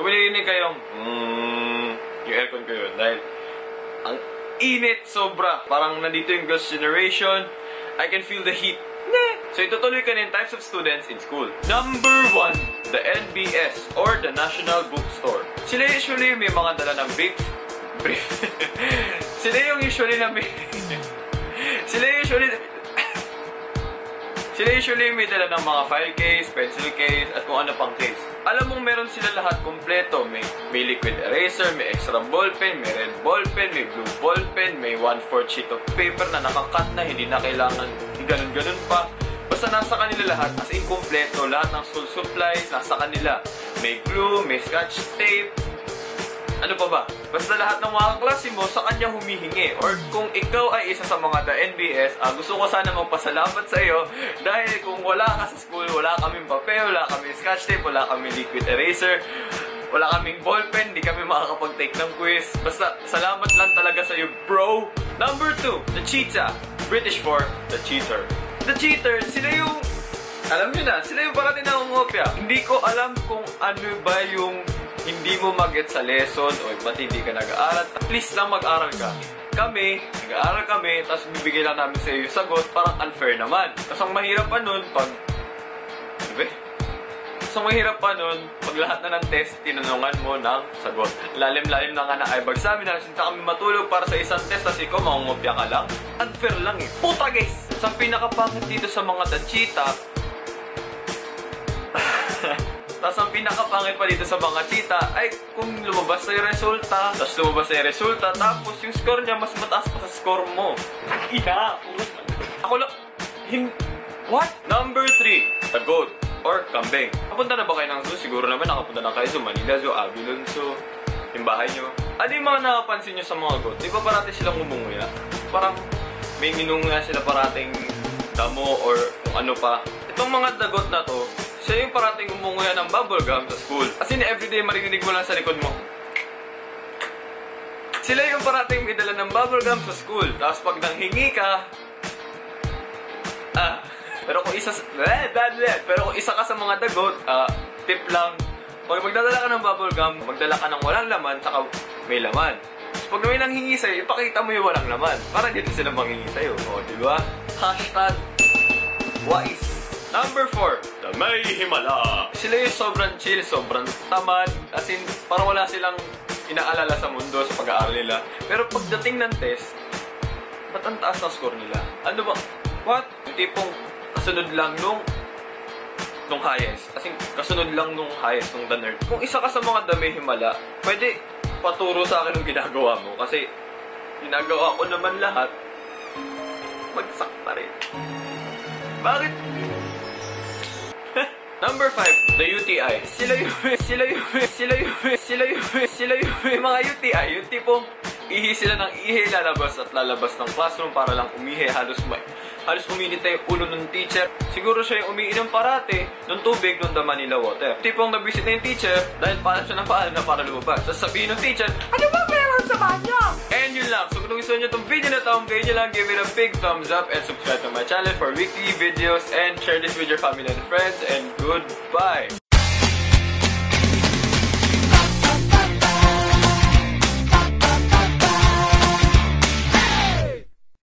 Kung nilinig kayong, yung aircon ko yun. Dahil, ang init sobra. Parang nandito yung girls' generation. I can feel the heat. So, itutuloy ka na yung types of students in school. Number 1, the NBS or the National Bookstore. Sila usually may mga dala ng brief. Sila yung usually na may... Sila usually may dala ng mga file case, pencil case, at kung ano pang case. Alam mong meron sila lahat kompleto. May liquid eraser, may extra ballpen, may red ballpen, may blue ballpen, may 1/4 sheet of paper na nakakat na, hindi na kailangan ganun-ganun pa. Basta nasa kanila lahat, as in kompleto. Lahat ng school supplies, nasa kanila. May glue, may scotch tape. Ano pa ba? Basta lahat ng mga klase mo sa kanya humihingi. Or kung ikaw ay isa sa mga NBS, gusto ko sana magpasalamat sa iyo dahil kung wala ka sa school, wala kaming papel, wala kaming scotch tape, wala kaming liquid eraser, wala kaming ballpen, di kami makakapag-take ng quiz. Basta salamat lang talaga sa iyo, bro! Number 2, the cheetah. British for the cheater. The cheater, sila yung... Alam nyo na, sila yung parating na umopya. Hindi ko alam kung ano ba yung hindi mo mag-get sa lesson o ba't hindi ka nag-aaral. Please lang mag-aral ka. Kami, nag-aaral kami, tapos bibigay lang namin sa iyo yung sagot, parang unfair naman. Tapos ang mahirap pa nun, pag... Ano ba? Tapos ang mahirap pa nun, pag lahat na ng test, tinanungan mo ng sagot. Lalim-lalim na nga na ibag sa amin, nasinta kami matulog para sa isang test, tapos ikaw, mangungopya ka lang. Unfair lang eh. Puta guys! Sa pinakapangit dito sa mga cheetah, tapos ang pinakapangit pa dito sa mga cheetah ay kung lumabas na yung resulta, tapos lumabas na yung resulta, tapos yung score niya mas mataas pa sa score mo. Ina! Ako lang... What? Number 3, the goat or kambing. Napunta na ba kayo ng zoo? Siguro naman nakapunta na kayo sa Manila Zoo, Avilon Zoo, yung bahay nyo. Ano yung mga nakapansin nyo sa mga goat? Di ba parati silang umunguya? Parang may minunguya sila parating damo or kung ano pa. Itong mga dagot na to, siya yung parating umunguya ng bubblegum sa school. As in, everyday marinig mo lang sa likod mo. Sila yung parating may dala ng bubblegum sa school. Tapos pag nanghingi ka, pero kung isa ka sa mga dagot, tip lang, pag magdadala ka ng bubblegum, magdala ka ng walang laman, saka may laman. Tapos pag may nanghingi sa'yo, ipakita mo yung walang laman. Para dito sila manghingi sa'yo. O, diba? #wise. Number 4, the may himala. Sila yung sobrang chill, sobrang tamad. As in, parang wala silang inaalala sa mundo, sa pag-aaral nila. Pero pagdating ng test, ba't ang taas ng score nila? Ano ba? What? Yung tipong kasunod lang nung highest. As in, kasunod lang nung highest, nung the nerd. Kung isa ka sa mga may himala, pwede paturo sa akin yung ginagawa mo. Kasi, ginagawa ko naman lahat, bagsak pa rin. Bakit? Number 5, the UTI. Sila yung mga UTI, yung tipong ihi sila ng ihi, lalabas ng classroom para lang umihi. Halos uminit na yung ulo ng teacher. Siguro siya yung umiinom parate ng tubig ng dama nila water. Tipong nag-visit na yung teacher dahil paalam siya ng paalam na para lumabas. Tapos sabihin ng teacher, ano ba meron sa banyo? And yun lang. So kung gusto nyo itong video na ito, kayo nyo lang give it a big thumbs up and subscribe to my channel for weekly videos and share this with your family and friends. And goodbye!